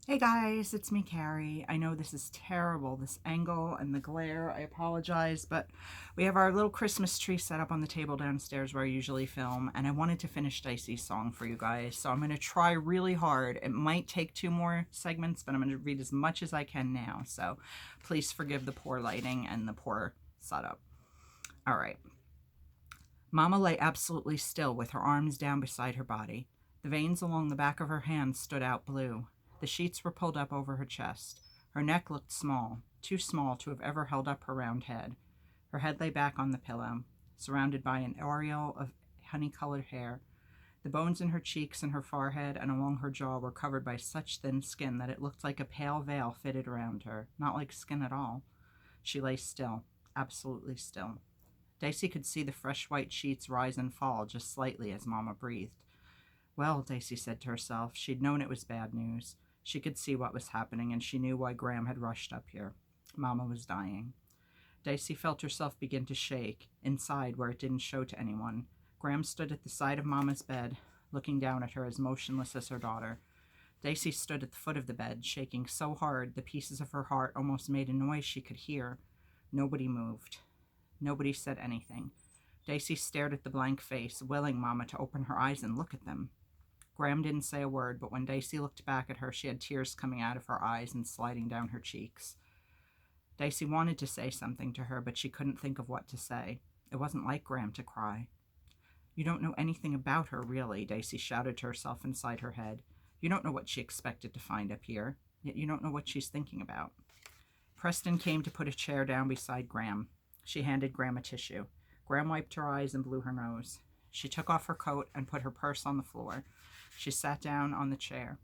Hey guys, it's me, Kari. I know this is terrible, this angle and the glare. I apologize, but we have our little Christmas tree set up on the table downstairs where I usually film, and I wanted to finish Dicey's song for you guys, so I'm going to try really hard. It might take two more segments, but I'm going to read as much as I can now, so please forgive the poor lighting and the poor setup. All right. Mama lay absolutely still with her arms down beside her body. The veins along the back of her hands stood out blue. The sheets were pulled up over her chest. Her neck looked small, too small to have ever held up her round head. Her head lay back on the pillow, surrounded by an aureole of honey-colored hair. The bones in her cheeks and her forehead and along her jaw were covered by such thin skin that it looked like a pale veil fitted around her, not like skin at all. She lay still, absolutely still. Dicey could see the fresh white sheets rise and fall just slightly as Mama breathed. Well, Dicey said to herself, she'd known it was bad news. She could see what was happening, and she knew why Graham had rushed up here. Mama was dying. Dicey felt herself begin to shake, inside where it didn't show to anyone. Graham stood at the side of Mama's bed, looking down at her as motionless as her daughter. Dicey stood at the foot of the bed, shaking so hard the pieces of her heart almost made a noise she could hear. Nobody moved. Nobody said anything. Dicey stared at the blank face, willing Mama to open her eyes and look at them. Graham didn't say a word, but when Dicey looked back at her, she had tears coming out of her eyes and sliding down her cheeks. Dicey wanted to say something to her, but she couldn't think of what to say. It wasn't like Graham to cry. You don't know anything about her, really, Dicey shouted to herself inside her head. You don't know what she expected to find up here, yet you don't know what she's thinking about. Preston came to put a chair down beside Graham. She handed Graham a tissue. Graham wiped her eyes and blew her nose. She took off her coat and put her purse on the floor. She sat down on the chair.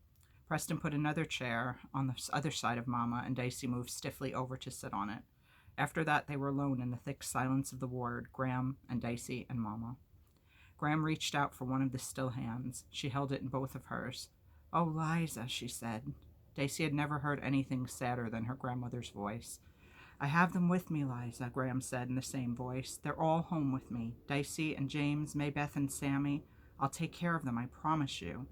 Preston put another chair on the other side of Mama, and Dicey moved stiffly over to sit on it. After that, they were alone in the thick silence of the ward, Graham and Dicey and Mama. Graham reached out for one of the still hands. She held it in both of hers. Oh, Liza, she said. Dicey had never heard anything sadder than her grandmother's voice. I have them with me, Liza, Graham said in the same voice. They're all home with me. Dicey and James, Maybeth and Sammy. I'll take care of them, I promise you.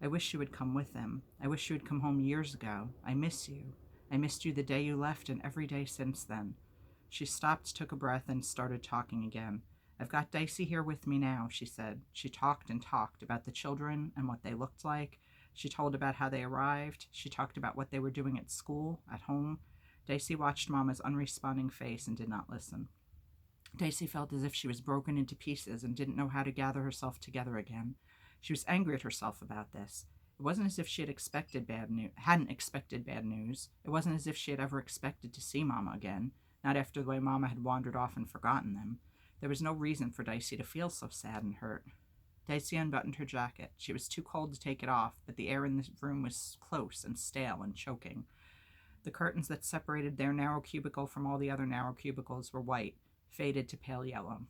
I wish you would come with them. I wish you had come home years ago. I miss you. I missed you the day you left and every day since then. She stopped, took a breath, and started talking again. I've got Dicey here with me now, she said. She talked and talked about the children and what they looked like. She told about how they arrived. She talked about what they were doing at school, at home. Dicey watched Mama's unresponding face and did not listen. Dicey felt as if she was broken into pieces and didn't know how to gather herself together again. She was angry at herself about this. It wasn't as if she hadn't expected bad news. It wasn't as if she had ever expected to see Mama again, not after the way Mama had wandered off and forgotten them. There was no reason for Dicey to feel so sad and hurt. Dicey unbuttoned her jacket. She was too cold to take it off, but the air in the room was close and stale and choking. The curtains that separated their narrow cubicle from all the other narrow cubicles were white, faded to pale yellow.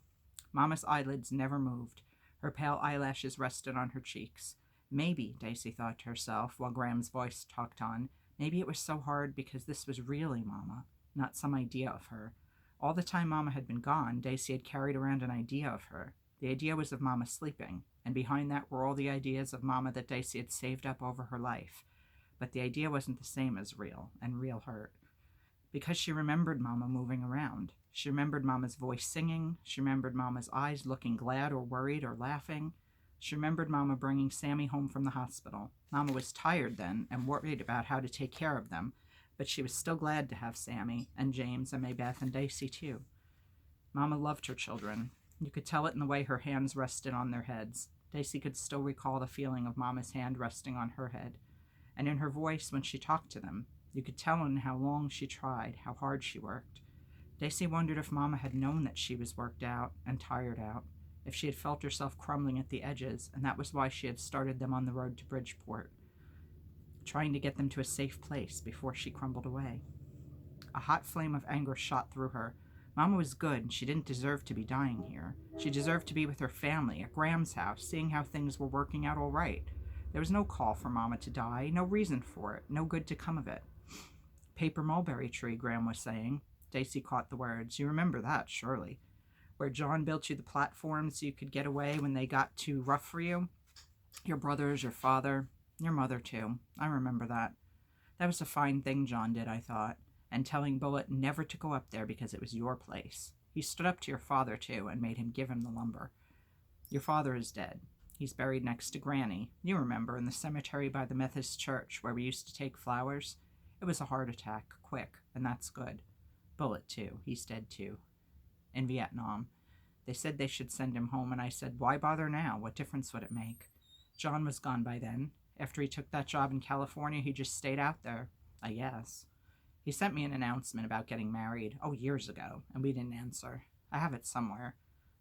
Mama's eyelids never moved. Her pale eyelashes rested on her cheeks. Maybe, Dicey thought to herself, while Graham's voice talked on, maybe it was so hard because this was really Mama, not some idea of her. All the time Mama had been gone, Dicey had carried around an idea of her. The idea was of Mama sleeping, and behind that were all the ideas of Mama that Dicey had saved up over her life. But the idea wasn't the same as real, and real hurt. Because she remembered Mama moving around. She remembered Mama's voice singing. She remembered Mama's eyes looking glad or worried or laughing. She remembered Mama bringing Sammy home from the hospital. Mama was tired then and worried about how to take care of them, but she was still glad to have Sammy and James and Maybeth and Dicey too. Mama loved her children. You could tell it in the way her hands rested on their heads. Dicey could still recall the feeling of Mama's hand resting on her head, and in her voice when she talked to them. You could tell in how long she tried, how hard she worked. Dicey wondered if Mama had known that she was worked out and tired out, if she had felt herself crumbling at the edges, and that was why she had started them on the road to Bridgeport, trying to get them to a safe place before she crumbled away. A hot flame of anger shot through her. Mama was good, and she didn't deserve to be dying here. She deserved to be with her family at Graham's house, seeing how things were working out all right. There was no call for Mama to die, no reason for it, no good to come of it. Paper mulberry tree, Graham was saying. Dicey caught the words. You remember that, surely. Where John built you the platform so you could get away when they got too rough for you? Your brothers, your father, your mother too. I remember that. That was a fine thing John did, I thought, and telling Bullet never to go up there because it was your place. He stood up to your father, too, and made him give him the lumber. Your father is dead. He's buried next to Granny. You remember, in the cemetery by the Methodist church where we used to take flowers? It was a heart attack, quick, and that's good. Bullet, too. He's dead, too. In Vietnam. They said they should send him home, and I said, why bother now? What difference would it make? John was gone by then. After he took that job in California, he just stayed out there, I guess. He sent me an announcement about getting married, years ago, and we didn't answer. I have it somewhere.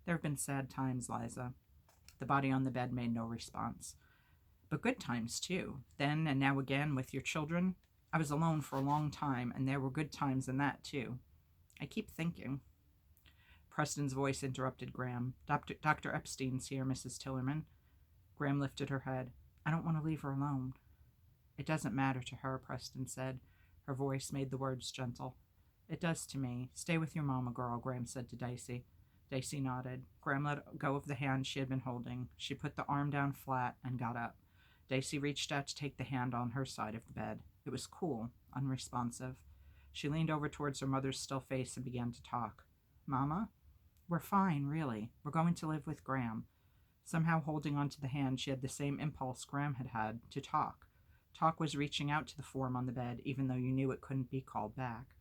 There have been sad times, Liza. The body on the bed made no response. But good times, too. Then and now again with your children. I was alone for a long time, and there were good times in that, too. I keep thinking. Preston's voice interrupted Graham. Dr. Epstein's here, Mrs. Tillerman. Graham lifted her head. I don't want to leave her alone. It doesn't matter to her, Preston said. Her voice made the words gentle. It does to me. Stay with your mama, girl, Graham said to Dicey. Dicey nodded. Graham let go of the hand she had been holding. She put the arm down flat and got up. Dicey reached out to take the hand on her side of the bed. It was cool, unresponsive. She leaned over towards her mother's still face and began to talk. Mama? We're fine, really. We're going to live with Graham. Somehow holding onto the hand, she had the same impulse Graham had had, to talk. Talk was reaching out to the form on the bed, even though you knew it couldn't be called back.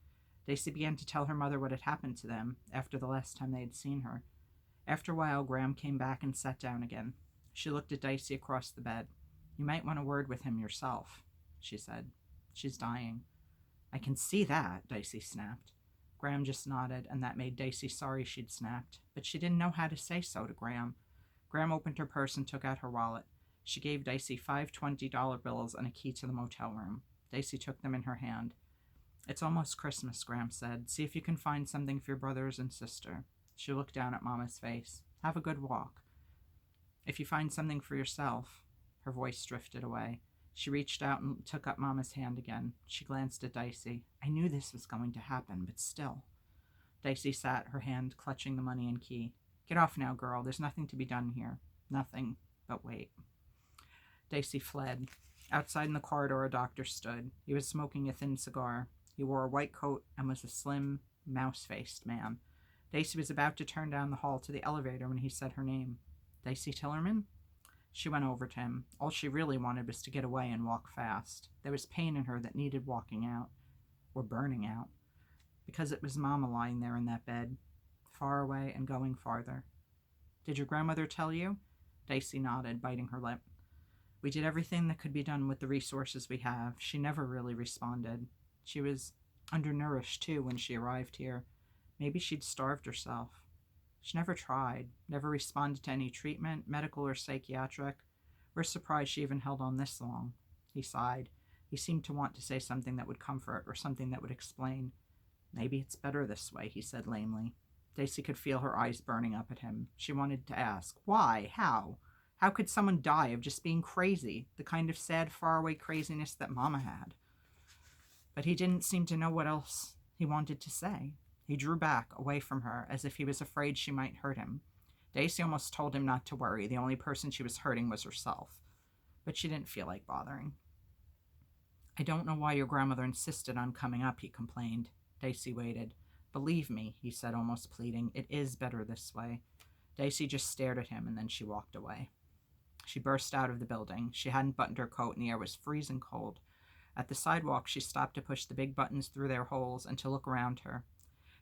Dicey began to tell her mother what had happened to them after the last time they had seen her. After a while, Graham came back and sat down again. She looked at Dicey across the bed. You might want a word with him yourself, she said. She's dying. I can see that, Dicey snapped. Graham just nodded, and that made Dicey sorry she'd snapped, but she didn't know how to say so to Graham. Graham opened her purse and took out her wallet. She gave Dicey 5 $20 bills and a key to the motel room. Dicey took them in her hand. It's almost Christmas, Graham said. See if you can find something for your brothers and sister. She looked down at Mama's face. Have a good walk. If you find something for yourself. Her voice drifted away. She reached out and took up Mama's hand again. She glanced at Dicey. I knew this was going to happen, but still. Dicey sat, her hand clutching the money and key. Get off now, girl. There's nothing to be done here. Nothing. But wait. Dicey fled. Outside in the corridor, a doctor stood. He was smoking a thin cigar. He wore a white coat and was a slim, mouse-faced man. Dicey was about to turn down the hall to the elevator when he said her name. Dicey Tillerman? She went over to him. All she really wanted was to get away and walk fast. There was pain in her that needed walking out. Or burning out. Because it was Mama lying there in that bed, far away and going farther. Did your grandmother tell you? Dicey nodded, biting her lip. We did everything that could be done with the resources we have. She never really responded. She was undernourished, too, when she arrived here. Maybe she'd starved herself. She never tried, never responded to any treatment, medical or psychiatric. We're surprised she even held on this long. He sighed. He seemed to want to say something that would comfort or something that would explain. Maybe it's better this way, he said lamely. Dicey could feel her eyes burning up at him. She wanted to ask, why? How? How could someone die of just being crazy, the kind of sad, faraway craziness that Mama had? But he didn't seem to know what else he wanted to say. He drew back, away from her, as if he was afraid she might hurt him. Dicey almost told him not to worry. The only person she was hurting was herself. But she didn't feel like bothering. I don't know why your grandmother insisted on coming up, he complained. Dicey waited. Believe me, he said, almost pleading, it is better this way. Dicey just stared at him, and then she walked away. She burst out of the building. She hadn't buttoned her coat, and the air was freezing cold. At the sidewalk, she stopped to push the big buttons through their holes and to look around her.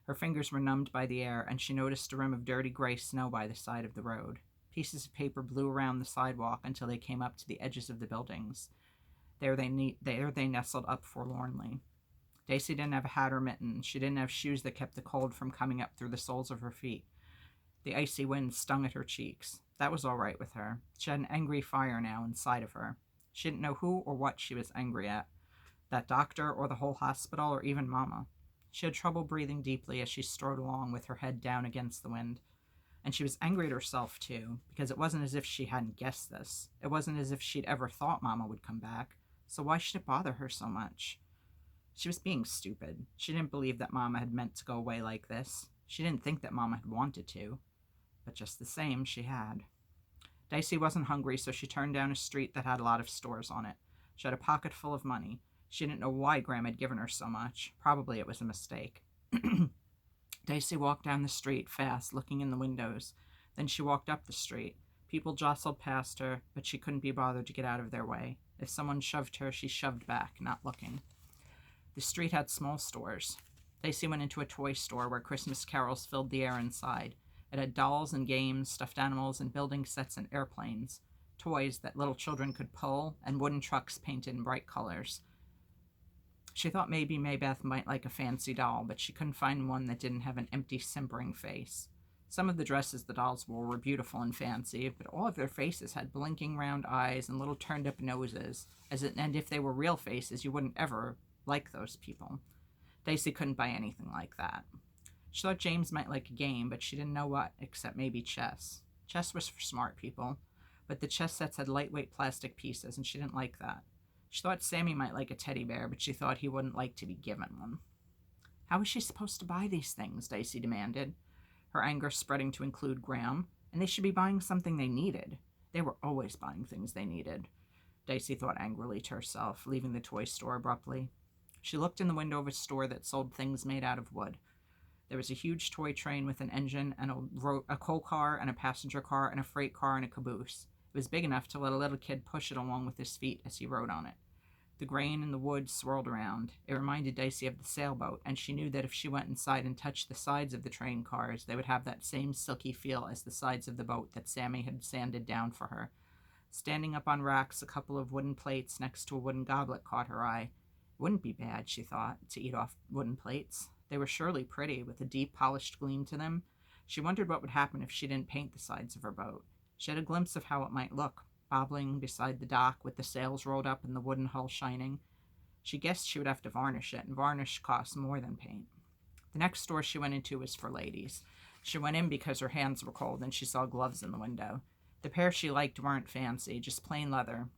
Her fingers were numbed by the air, and she noticed a rim of dirty gray snow by the side of the road. Pieces of paper blew around the sidewalk until they came up to the edges of the buildings. There they nestled up forlornly. Dicey didn't have a hat or mittens. She didn't have shoes that kept the cold from coming up through the soles of her feet. The icy wind stung at her cheeks. That was all right with her. She had an angry fire now inside of her. She didn't know who or what she was angry at. That doctor or the whole hospital or even Mama. She had trouble breathing deeply as she strode along with her head down against the wind. And she was angry at herself, too, because it wasn't as if she hadn't guessed this. It wasn't as if she'd ever thought Mama would come back. So why should it bother her so much? She was being stupid. She didn't believe that Mama had meant to go away like this. She didn't think that Mama had wanted to. But just the same, she had. Dicey wasn't hungry, so she turned down a street that had a lot of stores on it. She had a pocket full of money. She didn't know why Graham had given her so much. Probably it was a mistake. Dicey walked down the street fast, looking in the windows. Then she walked up the street. People jostled past her, but she couldn't be bothered to get out of their way. If someone shoved her, she shoved back, not looking. The street had small stores. Dicey went into a toy store where Christmas carols filled the air inside. It had dolls and games, stuffed animals, and building sets and airplanes. Toys that little children could pull, and wooden trucks painted in bright colors. She thought maybe Maybeth might like a fancy doll, but she couldn't find one that didn't have an empty, simpering face. Some of the dresses the dolls wore were beautiful and fancy, but all of their faces had blinking round eyes and little turned-up noses, and if they were real faces, you wouldn't ever like those people. Dicey couldn't buy anything like that. She thought James might like a game, but she didn't know what, except maybe chess. Chess was for smart people, but the chess sets had lightweight plastic pieces, and she didn't like that. She thought Sammy might like a teddy bear, but she thought he wouldn't like to be given one. How was she supposed to buy these things? Dicey demanded, her anger spreading to include Graham, and they should be buying something they needed. They were always buying things they needed. Dicey thought angrily to herself, leaving the toy store abruptly. She looked in the window of a store that sold things made out of wood. There was a huge toy train with an engine and a coal car and a passenger car and a freight car and a caboose. It was big enough to let a little kid push it along with his feet as he rode on it. The grain and the wood swirled around. It reminded Dicey of the sailboat, and she knew that if she went inside and touched the sides of the train cars, they would have that same silky feel as the sides of the boat that Sammy had sanded down for her. Standing up on racks, a couple of wooden plates next to a wooden goblet caught her eye. It wouldn't be bad, she thought, to eat off wooden plates. They were surely pretty, with a deep, polished gleam to them. She wondered what would happen if she didn't paint the sides of her boat. She had a glimpse of how it might look, bobbling beside the dock with the sails rolled up and the wooden hull shining. She guessed she would have to varnish it, and varnish costs more than paint. The next store she went into was for ladies. She went in because her hands were cold, and she saw gloves in the window. The pair she liked weren't fancy, just plain leather.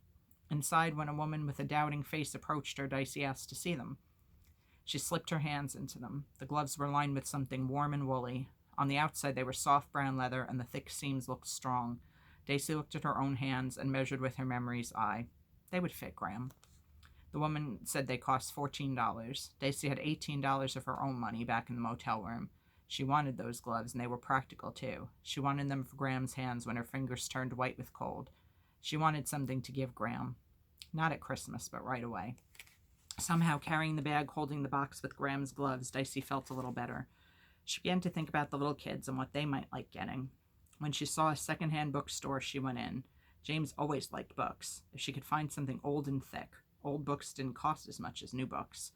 Inside, when a woman with a doubting face approached her, Dicey asked to see them. She slipped her hands into them. The gloves were lined with something warm and woolly. On the outside, they were soft brown leather, and the thick seams looked strong. Dicey looked at her own hands and measured with her memory's eye. They would fit Graham. The woman said they cost $14. Dicey had $18 of her own money back in the motel room. She wanted those gloves, and they were practical, too. She wanted them for Graham's hands when her fingers turned white with cold. She wanted something to give Graham. Not at Christmas, but right away. Somehow, carrying the bag holding the box with Graham's gloves, Dicey felt a little better. She began to think about the little kids and what they might like getting. When she saw a second-hand bookstore, she went in. James always liked books. If she could find something old and thick. Old books didn't cost as much as new books.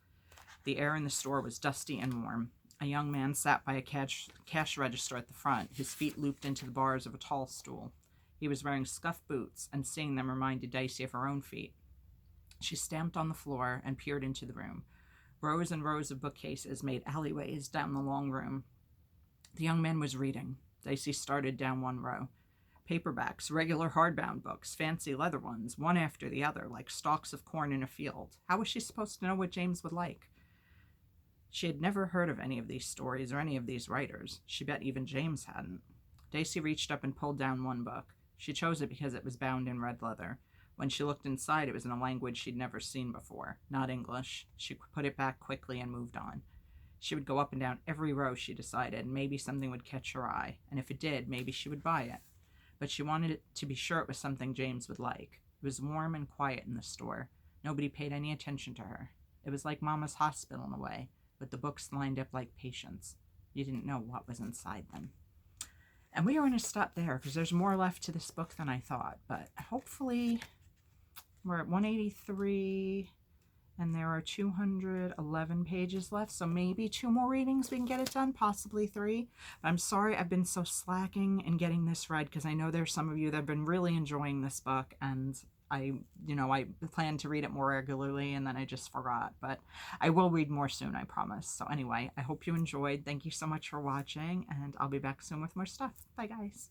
The air in the store was dusty and warm. A young man sat by a cash register at the front, his feet looped into the bars of a tall stool. He was wearing scuffed boots, and seeing them reminded Dicey of her own feet. She stamped on the floor and peered into the room. Rows and rows of bookcases made alleyways down the long room. The young man was reading. Dicey started down one row. Paperbacks, regular hardbound books, fancy leather ones, one after the other, like stalks of corn in a field. How was she supposed to know what James would like? She had never heard of any of these stories or any of these writers. She bet even James hadn't. Dicey reached up and pulled down one book. She chose it because it was bound in red leather. When she looked inside, it was in a language she'd never seen before, not English. She put it back quickly and moved on. She would go up and down every row, she decided, and maybe something would catch her eye, and if it did, maybe she would buy it. But she wanted it to be sure it was something James would like. It was warm and quiet in the store. Nobody paid any attention to her. It was like Mama's hospital in a way, with the books lined up like patients. You didn't know what was inside them. And we are going to stop there because there's more left to this book than I thought, but hopefully we're at 183 and there are 211 pages left, so maybe 2 more readings we can get it done, possibly 3. But I'm sorry I've been so slacking in getting this read because I know there's some of you that have been really enjoying this book, and I plan to read it more regularly, and then I just forgot, but I will read more soon, I promise. So anyway, I hope you enjoyed. Thank you so much for watching, and I'll be back soon with more stuff. Bye, guys.